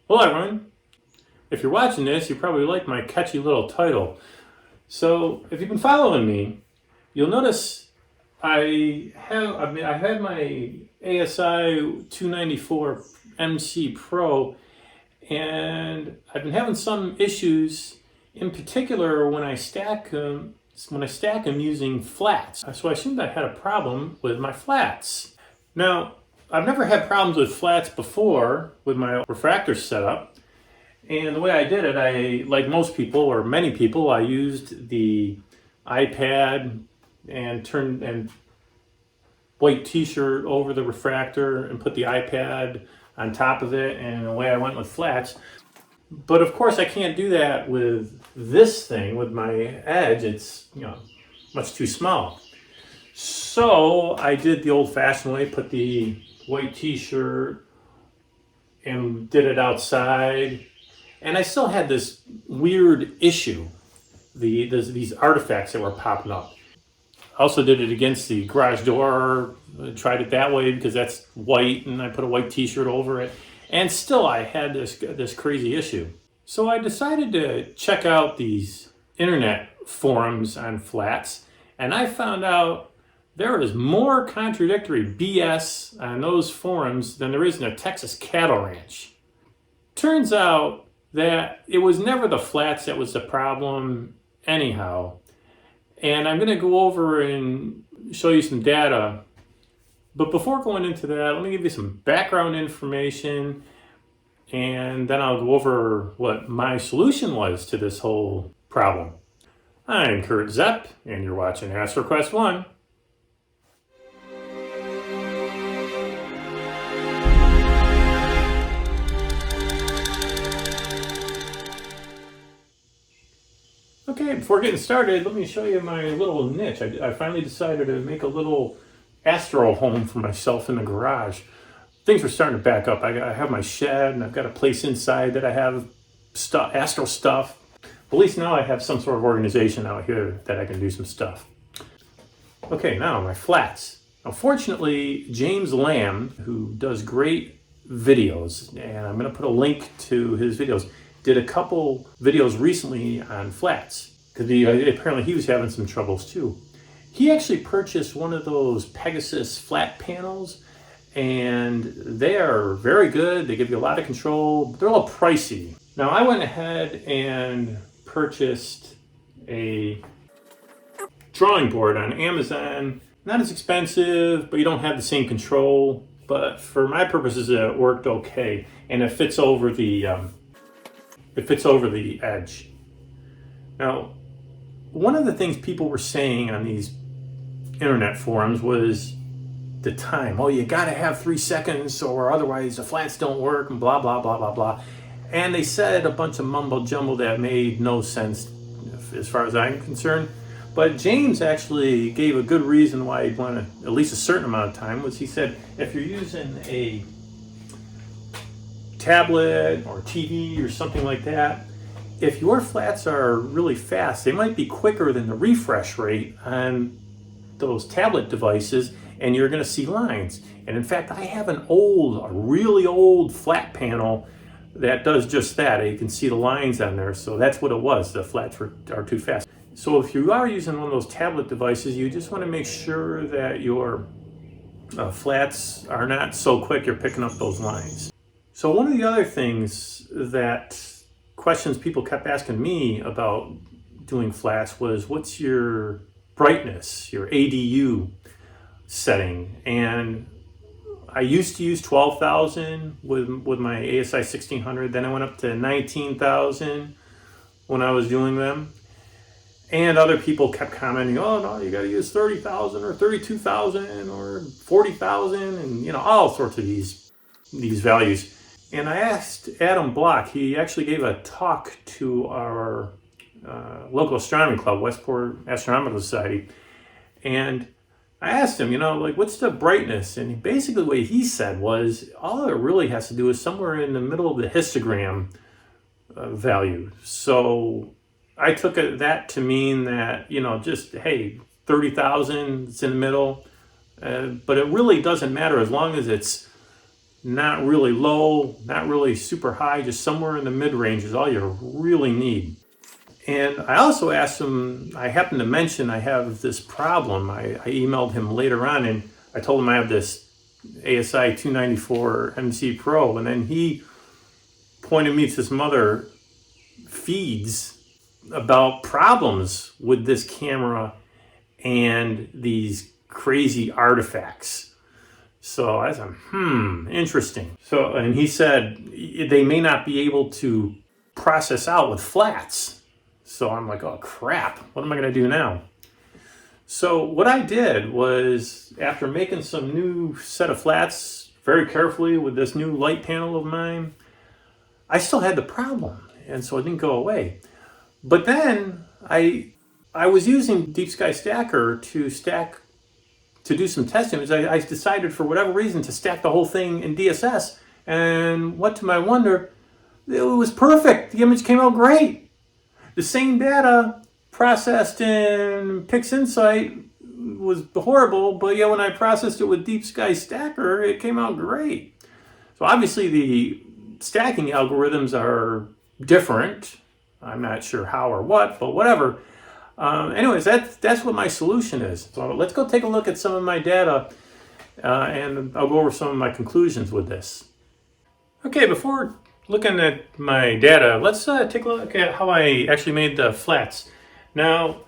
Hello everyone. If you're watching this, you probably like my catchy little title. So if you've been following me, you'll notice I had my ASI294MC Pro, and I've been having some issues, in particular when I stack them using flats. So I assumed I had a problem with my flats. Now, I've never had problems with flats before with my refractor setup. And the way I did it, like most people or many people, I used the iPad and turned white t-shirt over the refractor and put the iPad on top of it, and away I went with flats. But of course I can't do that with this thing, with my edge. It's much too small. So I did the old-fashioned way, put the white t-shirt and did it outside, and I still had this weird issue, these artifacts that were popping up. I also did it against the garage door. I tried it that way because that's white, and I put a white t-shirt over it, and still I had this crazy issue. So I decided to check out these internet forums on flats, and I found out there is more contradictory BS on those forums than there is in a Texas cattle ranch. Turns out that it was never the flats that was the problem anyhow. And I'm going to go over and show you some data. But before going into that, let me give you some background information, and then I'll go over what my solution was to this whole problem. I'm Kurt Zepp, and you're watching Astro Quest 1. Okay, before getting started, let me show you my little niche. I finally decided to make a little Astro home for myself in the garage. Things were starting to back up. I have my shed, and I've got a place inside that I have Astro stuff. But at least now I have some sort of organization out here that I can do some stuff. Okay, now my flats. Now, fortunately, James Lamb, who does great videos, and I'm going to put a link to his videos, did a couple videos recently on flats, because apparently he was having some troubles too. He actually purchased one of those Pegasus flat panels, and they are very good. They give you a lot of control, but they're a little pricey. Now I went ahead and purchased a drawing board on Amazon. Not as expensive, but you don't have the same control. But for my purposes, it worked okay, and it fits over the edge. Now, one of the things people were saying on these internet forums was the time. Oh, you gotta have 3 seconds or otherwise the flats don't work, and blah, blah, blah, blah, blah. And they said a bunch of mumbo jumbo that made no sense as far as I'm concerned. But James actually gave a good reason why he'd want at least a certain amount of time. Was he said, if you're using a tablet or TV or something like that, if your flats are really fast, they might be quicker than the refresh rate on those tablet devices, and you're going to see lines. And in fact, I have a really old flat panel that does just that. You can see the lines on there, so that's what it was. The flats are too fast. So if you are using one of those tablet devices, you just want to make sure that your flats are not so quick you're picking up those lines. So one of the other things questions people kept asking me about doing flats was, what's your brightness, your ADU setting? And I used to use 12,000 with my ASI 1600. Then I went up to 19,000 when I was doing them. And other people kept commenting, oh no, you gotta use 30,000 or 32,000 or 40,000, and all sorts of these values. And I asked Adam Block. He actually gave a talk to our local astronomy club, Westport Astronomical Society, and I asked him, what's the brightness? And basically what he said was, all it really has to do is somewhere in the middle of the histogram value. So I took that to mean that, just, hey, 30,000, it's in the middle. But it really doesn't matter as long as it's not really low, not really super high, just somewhere in the mid-range is all you really need. And I also asked him, I happened to mention I have this problem. I emailed him later on and I told him I have this ASI294MC Pro, and then he pointed me to some other feeds about problems with this camera and these crazy artifacts. So I said, interesting. So, and he said they may not be able to process out with flats. So I'm like, oh crap, what am I gonna do now? So what I did was, after making some new set of flats very carefully with this new light panel of mine, I still had the problem, and so it didn't go away. But then I was using Deep Sky Stacker to do some testing. I decided for whatever reason to stack the whole thing in DSS, and what to my wonder, it was perfect. The image came out great. The same data processed in PixInsight was horrible, but yeah, when I processed it with Deep Sky Stacker, it came out great. So obviously the stacking algorithms are different. I'm not sure how or what, but whatever. Anyways, that's what my solution is. So let's go take a look at some of my data, and I'll go over some of my conclusions with this. Okay, before looking at my data, let's take a look at how I actually made the flats. Now,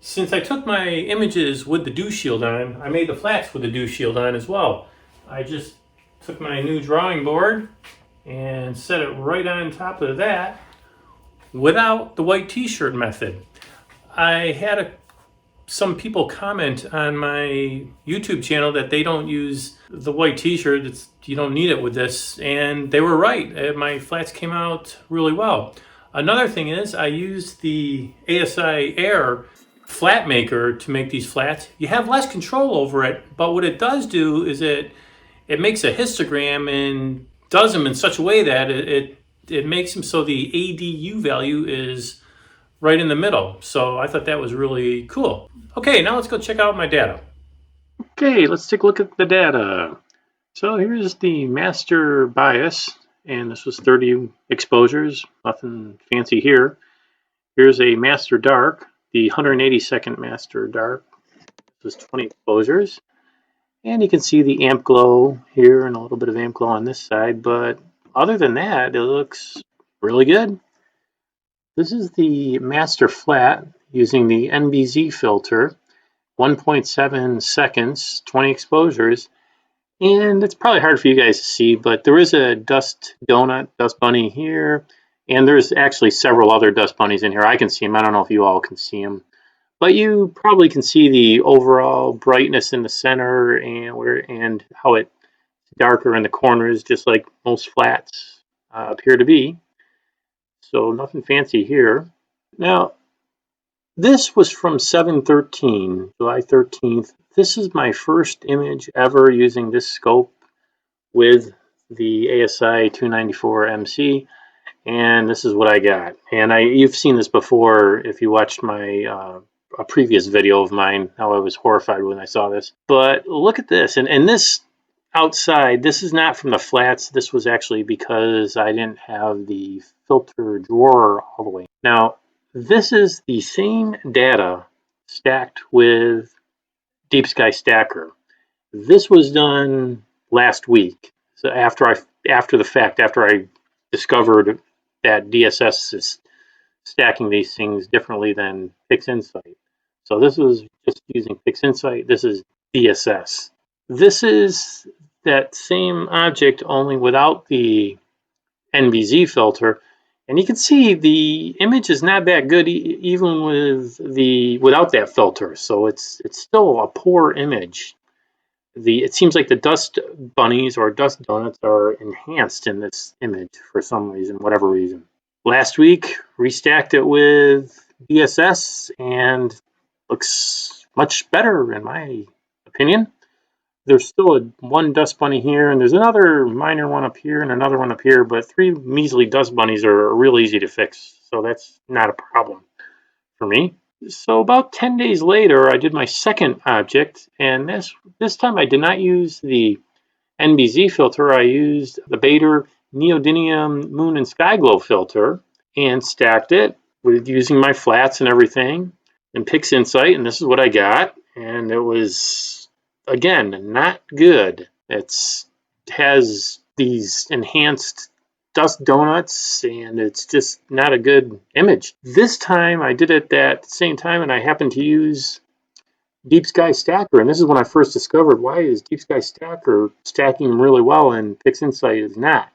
since I took my images with the dew shield on, I made the flats with the dew shield on as well. I just took my new drawing board and set it right on top of that without the white t-shirt method. I had some people comment on my YouTube channel that they don't use the white t-shirt. You don't need it with this, and they were right. My flats came out really well. Another thing is I used the ASI Air flat maker to make these flats. You have less control over it, but what it does do is it makes a histogram and does them in such a way that it makes them so the ADU value is right in the middle. So I thought that was really cool. Okay, now let's go check out my data. Okay, let's take a look at the data. So here's the master bias, and this was 30 exposures, nothing fancy here. Here's a master dark, the 182nd master dark. This was 20 exposures. And you can see the amp glow here and a little bit of amp glow on this side, but other than that, it looks really good. This is the master flat using the NBZ filter, 1.7 seconds, 20 exposures. And it's probably hard for you guys to see, but there is a dust bunny here, and there's actually several other dust bunnies in here. I can see them. I don't know if you all can see them. But you probably can see the overall brightness in the center and how it's darker in the corners, just like most flats appear to be. So nothing fancy here. Now, this was from 7/13, July 13th. This is my first image ever using this scope with the ASI294MC. And this is what I got. And you've seen this before if you watched my a previous video of mine, how I was horrified when I saw this. But look at this. And this outside, this is not from the flats. This was actually because I didn't have the filter drawer all the way. Now, this is the same data stacked with Deep Sky Stacker. This was done last week. So after the fact, after I discovered that DSS is stacking these things differently than PixInsight. So this was just using PixInsight. This is DSS. This is that same object, only without the NBZ filter. And you can see the image is not that good even without that filter. So it's still a poor image. It seems like the dust bunnies or dust donuts are enhanced in this image for some reason, whatever reason. Last week, restacked it with DSS and looks much better in my opinion. There's still one dust bunny here, and there's another minor one up here and another one up here, but 3 measly dust bunnies are real easy to fix, so that's not a problem for me. So about 10 days later, I did my second object, and this time I did not use the NBZ filter, I used the Bader Neodymium Moon and Sky Glow filter and stacked it with using my flats and everything in PixInsight, and this is what I got. And it was, again, not good. It has these enhanced dust donuts, and it's just not a good image. This time I did it at the same time, and I happened to use Deep Sky Stacker, and this is when I first discovered why is Deep Sky Stacker stacking really well and PixInsight is not.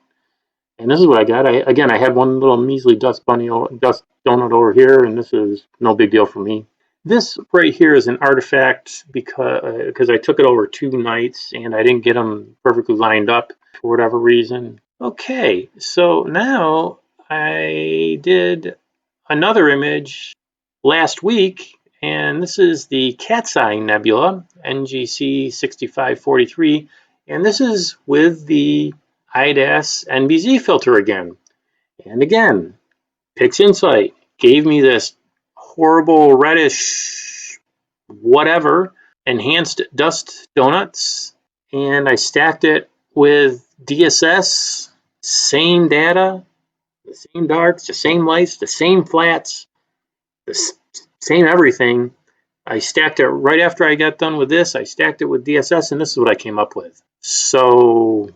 And this is what I got. I had one little measly dust donut over here, and this is no big deal for me. This right here is an artifact because I took it over 2 nights and I didn't get them perfectly lined up for whatever reason. Okay, so now I did another image last week, and this is the Cat's Eye Nebula, NGC 6543, and this is with the IDAS NBZ filter again. And again, PixInsight gave me this horrible reddish whatever enhanced dust donuts, and I stacked it with DSS, same data, the same darks, the same lights, the same flats, the same everything. I stacked it right after I got done with this. I stacked it with DSS, and this is what I came up with. So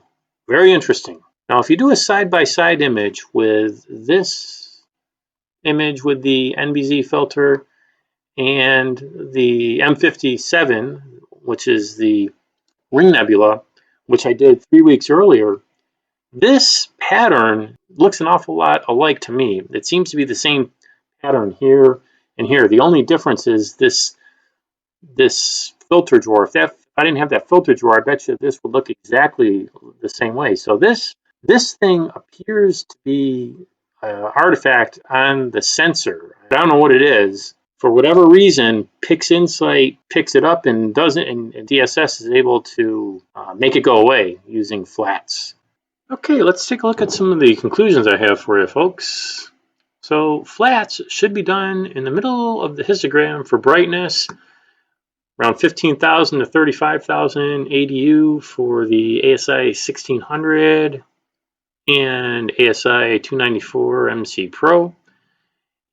very interesting. Now, if you do a side-by-side image with this image with the NBZ filter and the M57, which is the Ring Nebula, which I did 3 weeks earlier, this pattern looks an awful lot alike to me. It seems to be the same pattern here and here. The only difference is this filter drawer. If I didn't have that filter drawer, I bet you this would look exactly the same way. So this thing appears to be an artifact on the sensor. I don't know what it is. For whatever reason, PixInsight picks it up and doesn't, and DSS is able to make it go away using flats. Okay, let's take a look at some of the conclusions I have for you, folks. So flats should be done in the middle of the histogram for brightness, around 15,000 to 35,000 ADU for the ASI1600 and ASI294MC Pro.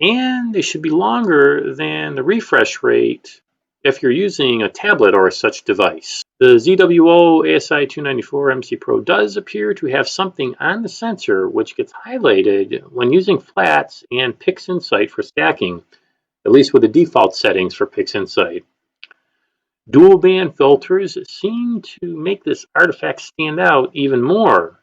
And they should be longer than the refresh rate if you're using a tablet or such device. The ZWO ASI294MC Pro does appear to have something on the sensor which gets highlighted when using flats and PixInsight for stacking, at least with the default settings for PixInsight. Dual band filters seem to make this artifact stand out even more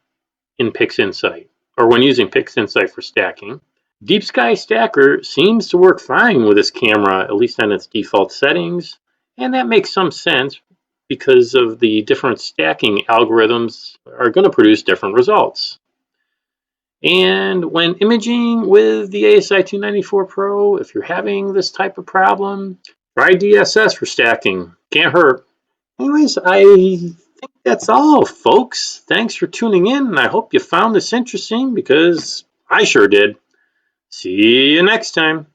in PixInsight, or when using PixInsight for stacking. Deep Sky Stacker seems to work fine with this camera, at least on its default settings, and that makes some sense because of the different stacking algorithms are going to produce different results. And when imaging with the ASI294 Pro, if you're having this type of problem, try DSS for stacking. Can't hurt. Anyways, I think that's all, folks. Thanks for tuning in, and I hope you found this interesting because I sure did. See you next time.